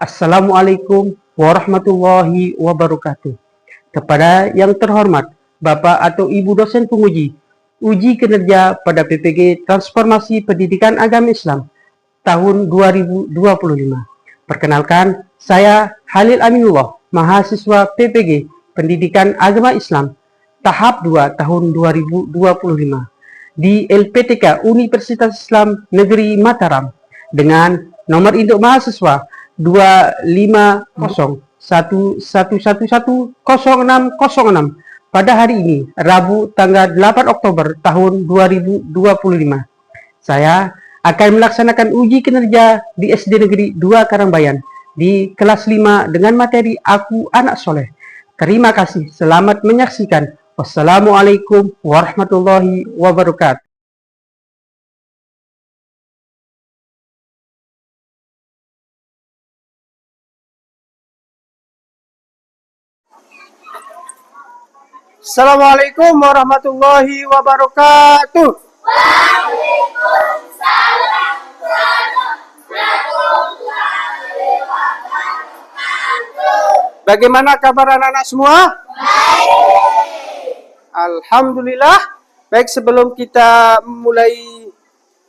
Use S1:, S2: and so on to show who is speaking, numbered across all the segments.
S1: Assalamualaikum warahmatullahi wabarakatuh. Kepada yang terhormat Bapak atau Ibu dosen penguji, uji kinerja pada PPG Transformasi Pendidikan Agama Islam tahun 2025. Perkenalkan, saya Halil Aminullah, mahasiswa PPG Pendidikan Agama Islam tahap 2 tahun 2025 di LPTK Universitas Islam Negeri Mataram dengan nomor induk mahasiswa 2501111100606 pada hari ini, Rabu tanggal 8 Oktober tahun 2025. Saya akan melaksanakan uji kinerja di SD Negeri 2 Karangbayan di kelas 5 dengan materi Aku Anak Soleh. Terima kasih, selamat menyaksikan. Wassalamualaikum warahmatullahi wabarakatuh.
S2: Assalamualaikum warahmatullahi wabarakatuh.
S3: Waalaikumsalam warahmatullahi wabarakatuh.
S2: Bagaimana kabar anak-anak semua?
S3: Baik.
S2: Alhamdulillah. Baik, sebelum kita mulai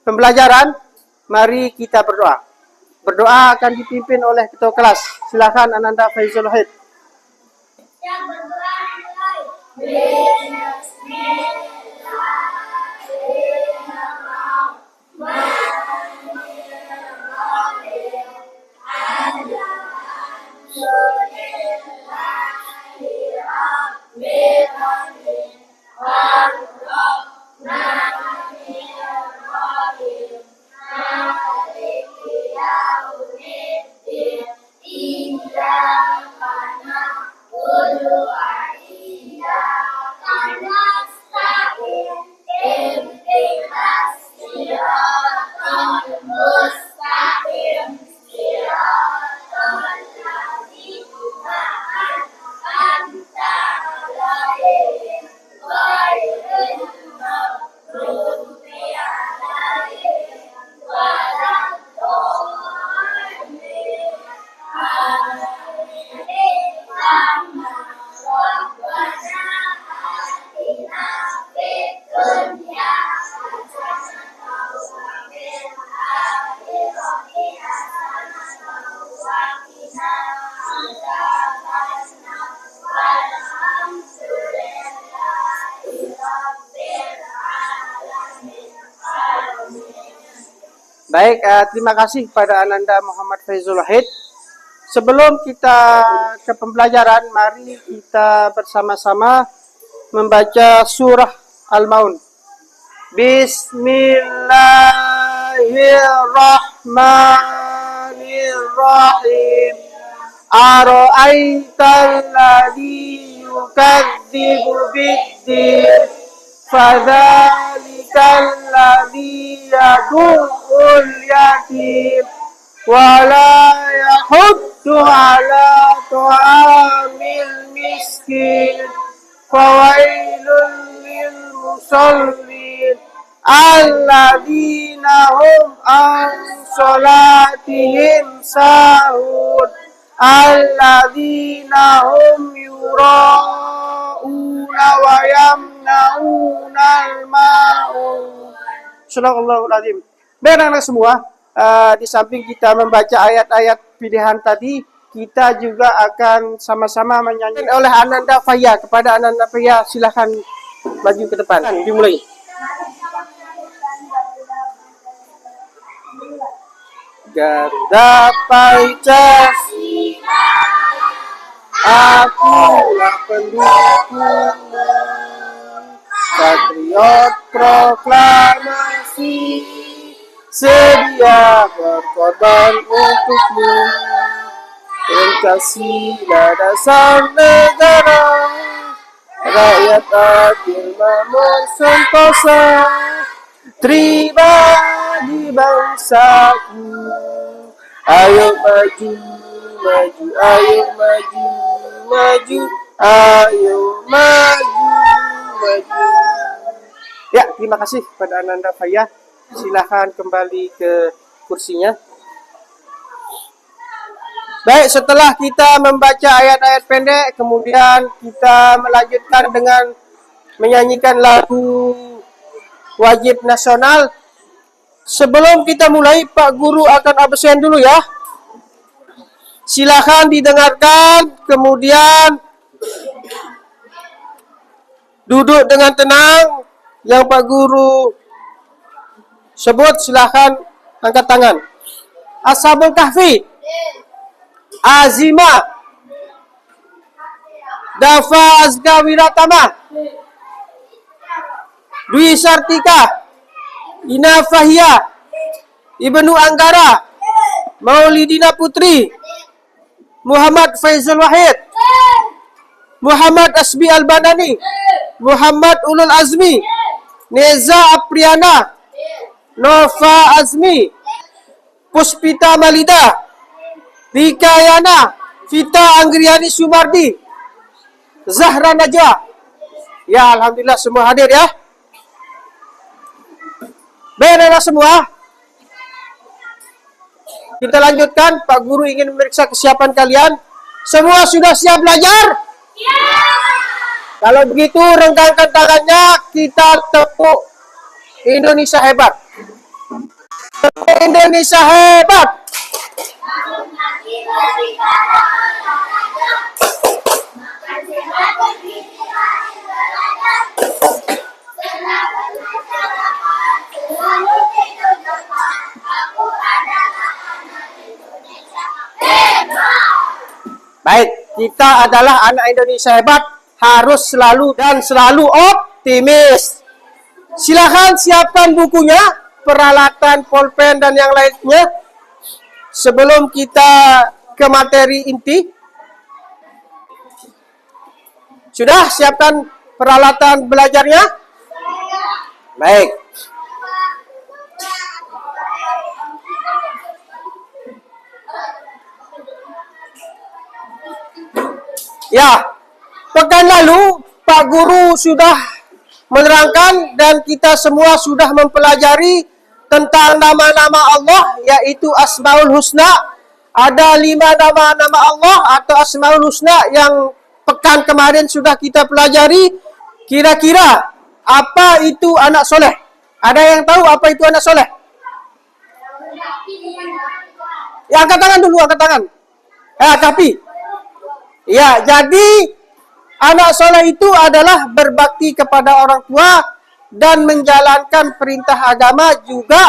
S2: pembelajaran, mari kita berdoa. Berdoa akan dipimpin oleh ketua kelas. Silakan Ananda Faizul Wahid.
S3: Yang berdoa mulai.
S2: Baik, terima kasih kepada Ananda Muhammad Faizul Wahid. Sebelum kita ke pembelajaran, mari kita bersama-sama membaca surah Al-Maun. Bismillahirrahmanirrahim. Ara'aital ladzi yukadzibu bid-din fadzalikal ladzi yad'ul yatim wa la yahuddu ala ta'amil miskin fawailul lil musallin alladzina hum an salatihim sahun alladzina hum yura'una wa yamna'una al-ma'un. Subhanallahul azim. Baik anak-anak semua, di samping kita membaca ayat-ayat pilihan tadi, kita juga akan sama-sama menyanyi oleh Ananda Faya. Kepada Ananda Faya, silahkan maju ke depan. Dimulai. Garuda Pancasila, akulah pendukungmu, patriot proklamasi, sedia berkorban untukmu. Pancasila dasar negara, rakyat adil makmur sentosa, terima di bangsaku. Ayo maju, maju, ayo maju, maju, ayo maju, maju. Ya, terima kasih kepada Ananda Faya. Silahkan kembali ke kursinya. Baik, setelah kita membaca ayat-ayat pendek, kemudian kita melanjutkan dengan menyanyikan lagu wajib nasional. Sebelum kita mulai, Pak Guru akan absen dulu ya. Silakan didengarkan, kemudian duduk dengan tenang. Yang Pak Guru sebut silakan angkat tangan. Ashabul Kahfi, Azima, Dafa Azka Wiratama, Dwi Sartika, Ina Fahia, Ibnu Anggara, Maulidina Putri, Muhammad Faizul Wahid, Muhammad Asbi Al-Badani, Muhammad Ulul Azmi, Neza Apriana, Nova Azmi, Puspita Malida, Rika Yana, Vita Anggriani Sumardi, Zahra Najwa. Ya, alhamdulillah semua hadir ya. Benar semua. Kita lanjutkan. Pak Guru ingin memeriksa kesiapan kalian. Semua sudah siap belajar? Kalau begitu, renggangkan tangannya. Kita tepuk Indonesia hebat. Tepuk Indonesia hebat. Baik, kita adalah anak Indonesia hebat, harus selalu dan selalu optimis. Silakan siapkan bukunya, peralatan, pulpen dan yang lainnya. Sebelum kita ke materi inti, sudah siapkan peralatan belajarnya? Baik. Ya, pekan lalu Pak Guru sudah menerangkan dan kita semua sudah mempelajari tentang nama-nama Allah, yaitu Asmaul Husna. Ada 5 nama-nama Allah atau Asmaul Husna yang pekan kemarin sudah kita pelajari. Kira-kira apa itu anak soleh? Ada yang tahu apa itu anak soleh? Ya, angkat tangan dulu, angkat tangan. Tapi ya, jadi anak soleh itu adalah berbakti kepada orang tua dan menjalankan perintah agama, juga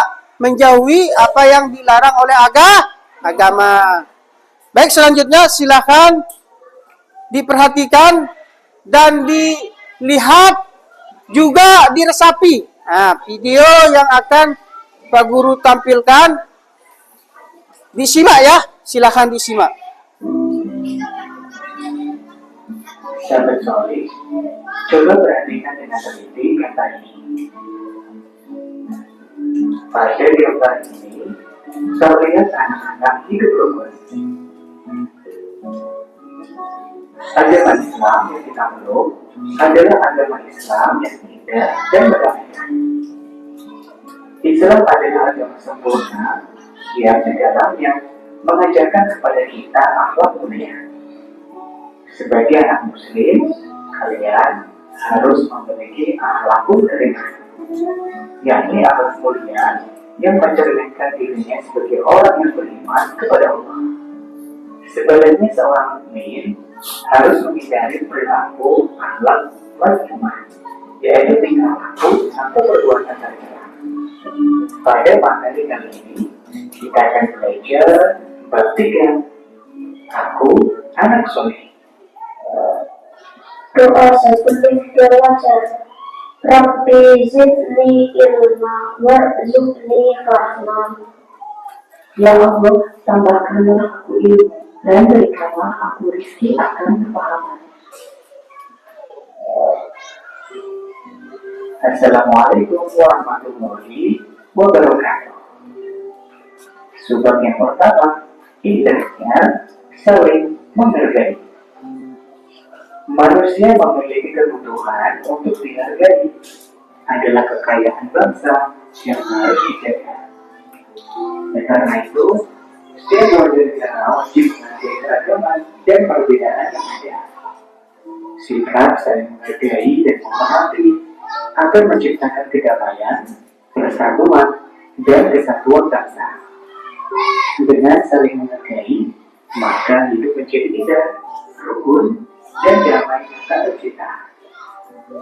S2: menjauhi apa yang dilarang oleh agama. Baik, selanjutnya silakan diperhatikan dan dilihat, juga diresapi. Nah, video yang akan Pak Guru tampilkan, disimak ya, silakan disimak.
S4: Sahabat soleh, coba perhatikan dengan teliti kata ini. Pada gambar ini, terlihat anak-anak hidup rukun. Agama Islam yang kita peluk adalah agama Islam yang indah dan berdamai. Islam adalah agama sempurna yang di dalamnya mengajarkan kepada kita akhlak mulia. Sebagai anak muslim, kalian harus memiliki akhlakul karimah, yakni akhlak mulia yang mencerminkan dirinya sebagai orang yang beriman kepada Allah. Sebaliknya seorang mukmin harus menghindari perilaku akhlak mazmumah, yaitu tingkah laku atau perbuatan tercela. Pada materi kali ini, kita akan belajar bab 3, aku anak soleh.
S3: Doa sebelum belajar. Rabbi zidni ilma warzuqni fahma.
S4: Ya Allah, tambahkanlah aku ilmu dan berikanlah aku rezeki akan kepahaman. Assalamualaikum warahmatullahi wabarakatuh. Sebab yang pertama, indahnya saling menghargai. Manusia memiliki kebutuhan untuk dihargai, adalah kekayaan bangsa yang harus dijaga. Karena itu, Setiap warga negara wajib menghargai keragaman dan perbedaan yang ada. Sikap saling menghargai dan menghormati akan menciptakan kedamaian, persatuan, dan kesatuan bangsa. Dengan saling menghargai, maka hidup menjadi indah, rukun, dan damai tak tercipta.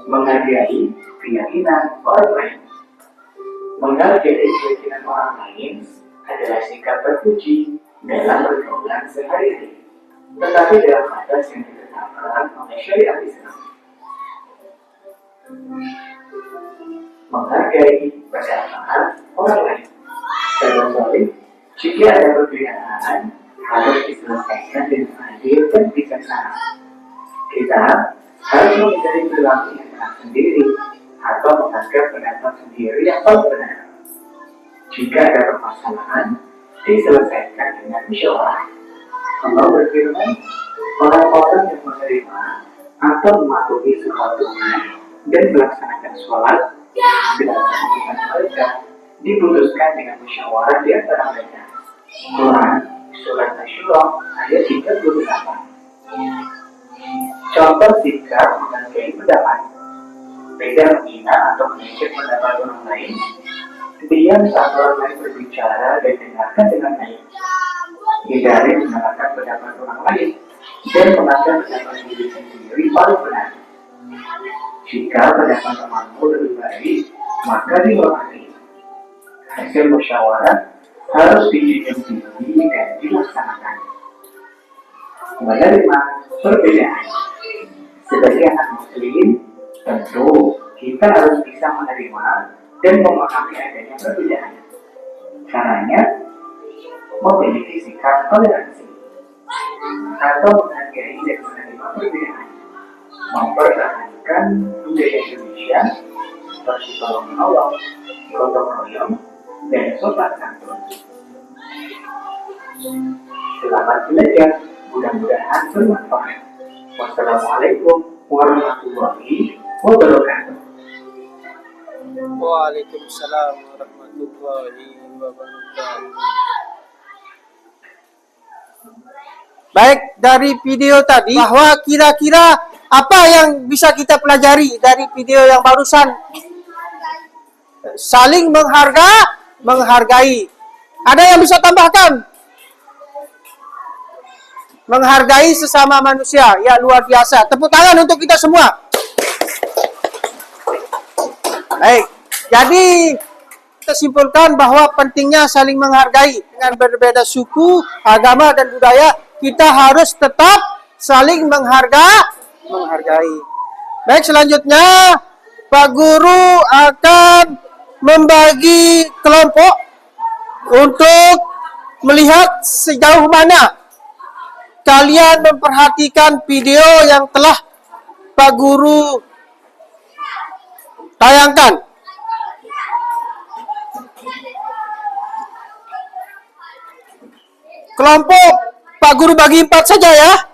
S4: Menghargai keyakinan orang lain. Menghargai keyakinan orang lain adalah sikap terpuji dalam pergaulan sehari-hari, tetapi dalam batas yang ditetapkan oleh syariat Islam. Menghargai pendapat orang lain. Terlebih, jika ada perbedaan, harus diselesaikan dengan adil dan bijaksana. Kita harus mencari perilaku yang benar sendiri atau menganggap pendapat sendiri yang paling benar. Jika ada permasalahan, diselesaikan dengan musyawarah. Allah berfirman, orang-orang yang menerima atau mematuhi suatu dan melaksanakan sholat dengan keputusan mereka diputuskan dengan musyawarah di antara mereka. Quran Surat Asy-Syura ayat 38. Contoh sikap menghargai pendapat: tidak menghina atau mengejek pendapat orang lain, diam saat orang lain berbicara dan dengarkan dengan baik, hindari menyalahkan pendapat orang lain dan menganggap pendapat diri sendiri paling benar. Jika pendapat temanmu lebih baik, maka dihormati. Hasil musyawarah harus dijunjung tinggi dan dilaksanakan. Menerima perbedaan. Sebagai anak muslim, tentu kita harus bisa menerima dan memahami adanya perbedaan. Caranya, memiliki sikap toleransi atau menghargai dan menerima perbedaan, mempertahankan budaya Indonesia seperti tolong menolong, gotong royong, dan sopan santun. Selamat belajar, mudah-mudahan bermanfaat. Wassalamualaikum warahmatullahi wabarakatuh.
S2: Waalaikumsalam warahmatullahi wabarakatuh. Baik, dari video tadi bahwa kira-kira apa yang bisa kita pelajari dari video yang barusan? Saling menghargai. Ada yang bisa tambahkan? Menghargai sesama manusia. Ya, luar biasa. Tepuk tangan untuk kita semua. Baik. Jadi, kita simpulkan bahwa pentingnya saling menghargai. Dengan berbeda suku, agama, dan budaya, kita harus tetap saling menghargai. Baik, selanjutnya Pak Guru akan membagi kelompok untuk melihat sejauh mana kalian memperhatikan video yang telah Pak Guru tayangkan. Kelompok Pak Guru bagi 4 saja ya.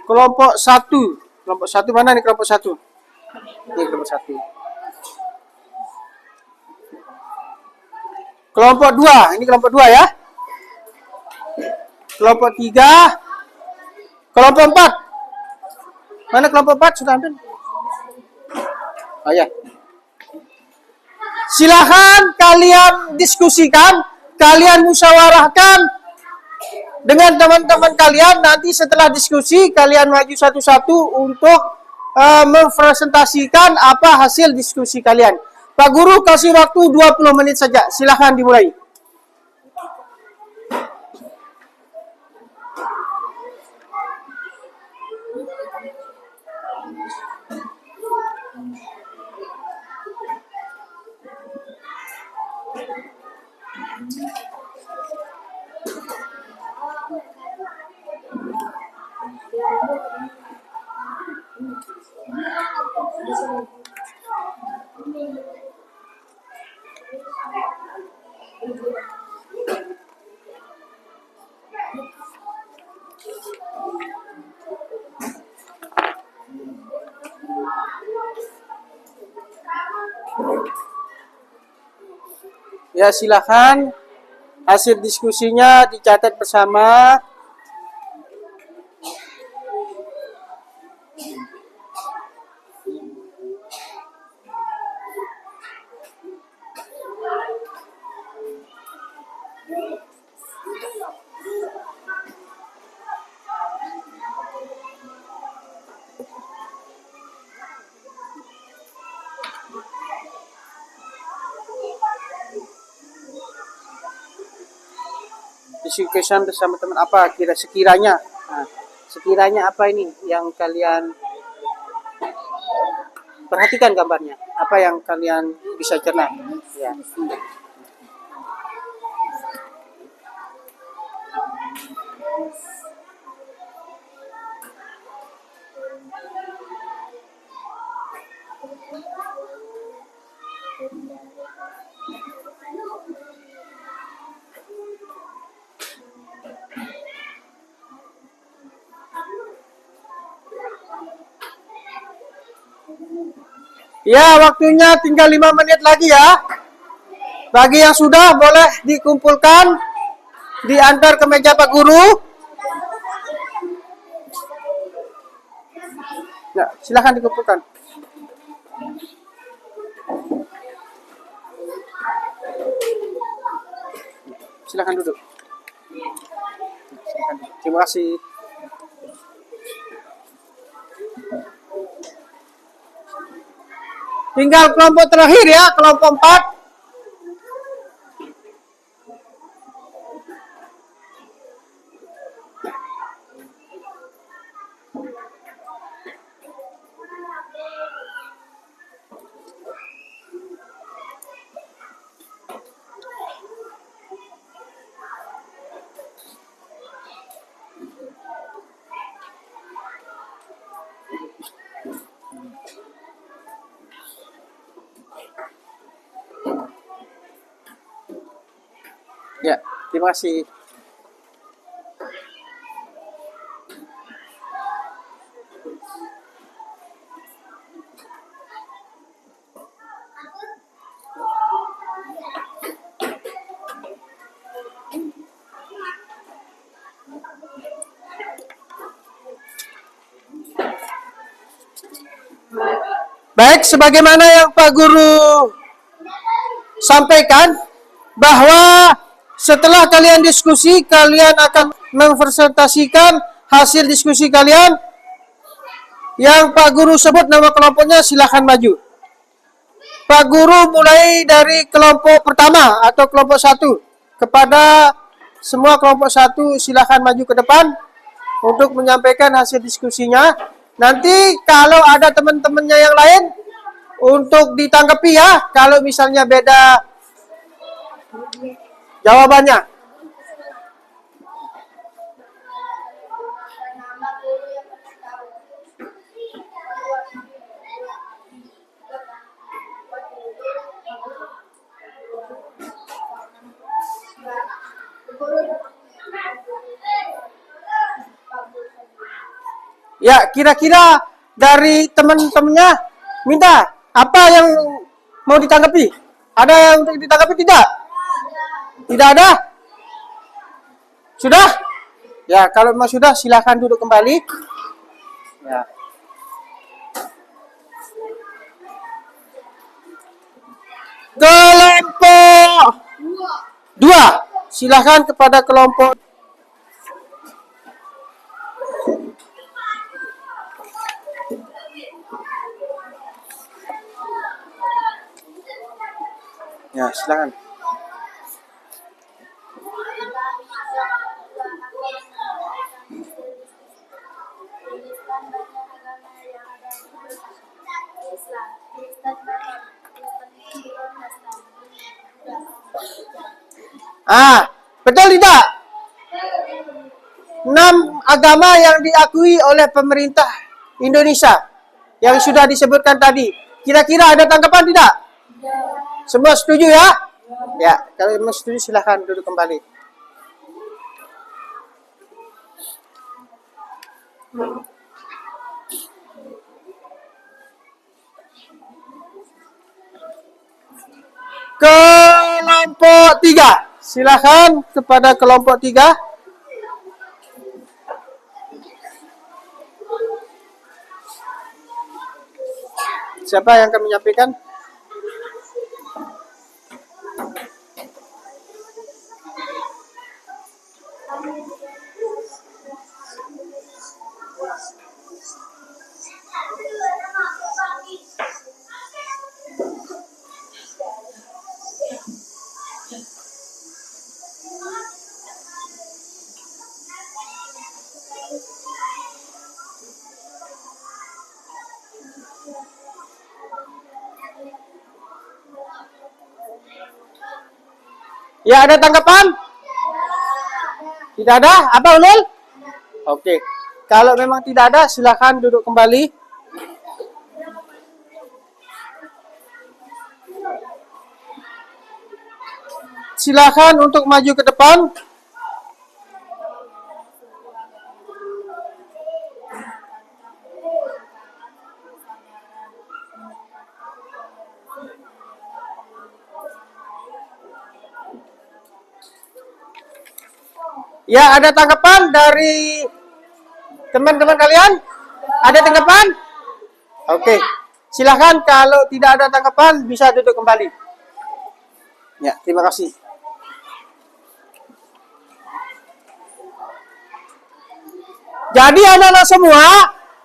S2: Kelompok 1. Kelompok 1 mana nih kelompok 1? Ini kelompok 1. Kelompok 2. Ini kelompok 2 ya. Kelompok 3. Kelompok 4. Mana kelompok 4? Sudah ambil? Oh ya. Silahkan kalian diskusikan, kalian musyawarahkan dengan teman-teman kalian. Nanti setelah diskusi, kalian maju satu-satu untuk mempresentasikan apa hasil diskusi kalian. Pak Guru kasih waktu 20 menit saja. Silahkan dimulai. Ya, silakan hasil diskusinya dicatat bersama. Diskusikan bersama teman apa sekiranya. Nah, sekiranya apa ini yang kalian perhatikan gambarnya? Apa yang kalian bisa cerna? Ya. Ya, waktunya tinggal 5 menit lagi ya. Bagi yang sudah boleh dikumpulkan, diantar ke meja Pak Guru. Ya, silakan dikumpulkan. Silakan duduk. Terima kasih. Tinggal kelompok terakhir ya, kelompok 4. Ya, terima kasih. Baik, sebagaimana yang Pak Guru sampaikan, bahwa setelah kalian diskusi, kalian akan mempresentasikan hasil diskusi kalian. Yang Pak Guru sebut nama kelompoknya, silahkan maju. Pak Guru mulai dari kelompok pertama atau kelompok 1. Kepada semua kelompok 1, silahkan maju ke depan untuk menyampaikan hasil diskusinya. Nanti kalau ada teman-temannya yang lain, untuk ditanggapi ya, kalau misalnya beda jawabannya. Ya, kira-kira dari teman-temannya minta apa yang mau ditanggapi? Ada yang untuk ditanggapi tidak? Tidak ada? Sudah? Ya, kalau memang sudah, silakan duduk kembali. Ya. Kelompok 2. Silakan kepada kelompok. Ya, silakan. Betul tidak? 6 agama yang diakui oleh pemerintah Indonesia yang sudah disebutkan tadi. Kira-kira ada tanggapan tidak? Semua setuju ya? Ya, kalau semua setuju silahkan duduk kembali. Kelompok 3. Silakan kepada kelompok 3. Siapa yang akan menyampaikan? Ya, ada tanggapan? Tidak ada? Apa Ulul? Oke. Kalau memang tidak ada, silakan duduk kembali. Silakan untuk maju ke depan. Ya, ada tanggapan dari teman-teman kalian? Ada tanggapan? Oke. Silakan kalau tidak ada tanggapan bisa duduk kembali. Ya, terima kasih. Jadi anak-anak semua,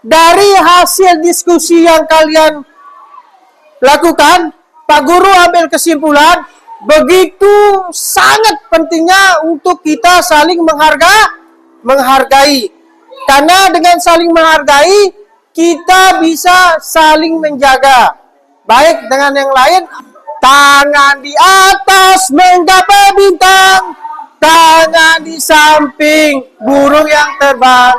S2: dari hasil diskusi yang kalian lakukan, Pak Guru ambil kesimpulan begitu sangat pentingnya untuk kita saling menghargai. Karena dengan saling menghargai, kita bisa saling menjaga. Baik dengan yang lain, tangan di atas menggapai bintang, tangan di samping burung yang terbang,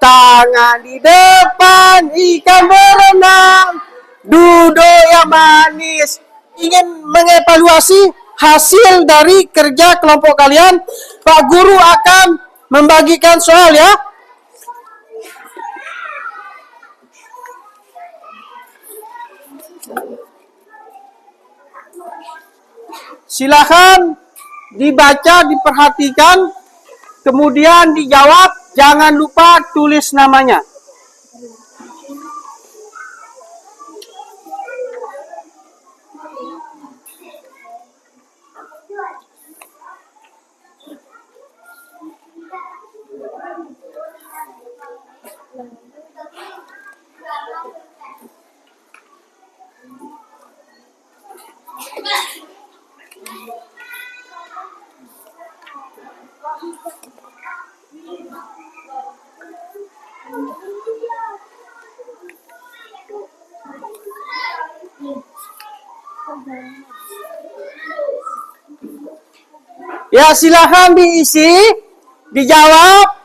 S2: tangan di depan ikan berenang, duduk yang manis. Ingin mengevaluasi hasil dari kerja kelompok kalian, Pak Guru akan membagikan soal ya. Silakan dibaca, diperhatikan, kemudian dijawab. Jangan lupa tulis namanya. Ya, silahkan diisi, dijawab,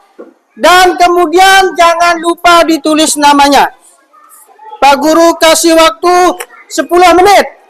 S2: dan kemudian jangan lupa ditulis namanya. Pak Guru kasih waktu 10 menit.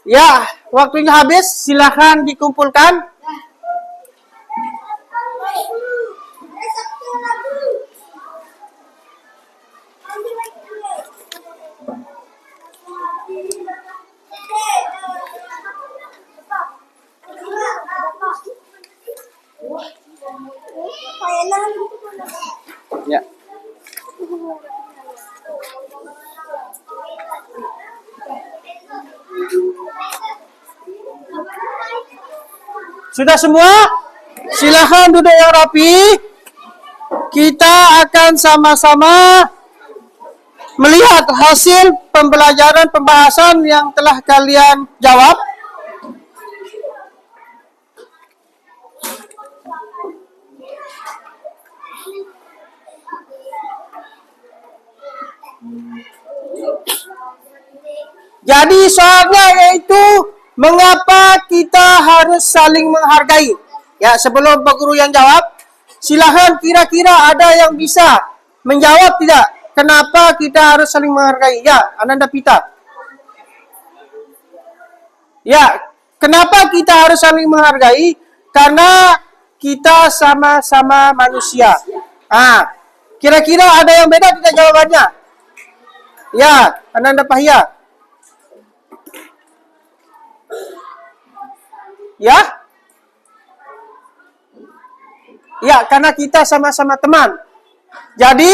S2: Ya, waktunya habis. Silahkan dikumpulkan. Sudah semua? Silahkan duduk yang rapi. Kita akan sama-sama melihat hasil pembelajaran pembahasan yang telah kalian jawab. Jadi soalnya yaitu mengapa kita harus saling menghargai. Ya, sebelum Pak Guru yang jawab, silahkan kira-kira ada yang bisa menjawab tidak? Kenapa kita harus saling menghargai? Ya, Ananda Pita. Ya, kenapa kita harus saling menghargai? Karena kita sama-sama manusia. Kira-kira ada yang beda tidak jawabannya? Ya, Ananda Pahia. Ya? Ya, karena kita sama-sama teman. Jadi,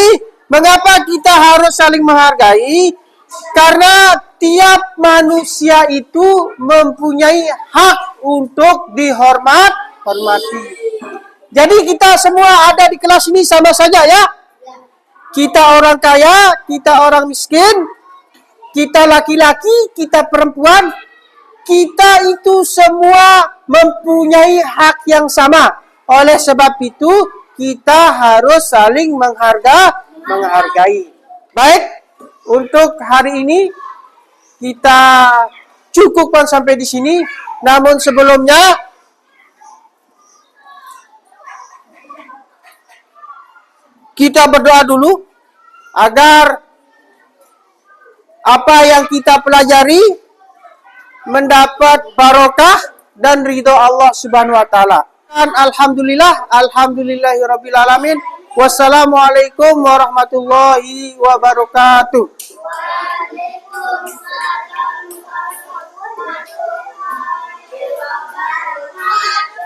S2: mengapa kita harus saling menghargai? Karena tiap manusia itu mempunyai hak untuk hormati. Jadi kita semua ada di kelas ini sama saja ya. Kita orang kaya, kita orang miskin, kita laki-laki, kita perempuan, kita itu semua mempunyai hak yang sama. Oleh sebab itu, kita harus saling menghargai. Baik, untuk hari ini kita cukupkan sampai di sini. Namun sebelumnya, kita berdoa dulu agar apa yang kita pelajari mendapat barokah dan ridho Allah Subhanahu wa taala. Alhamdulillahirabbil alamin. Wassalamualaikum warahmatullahi wabarakatuh.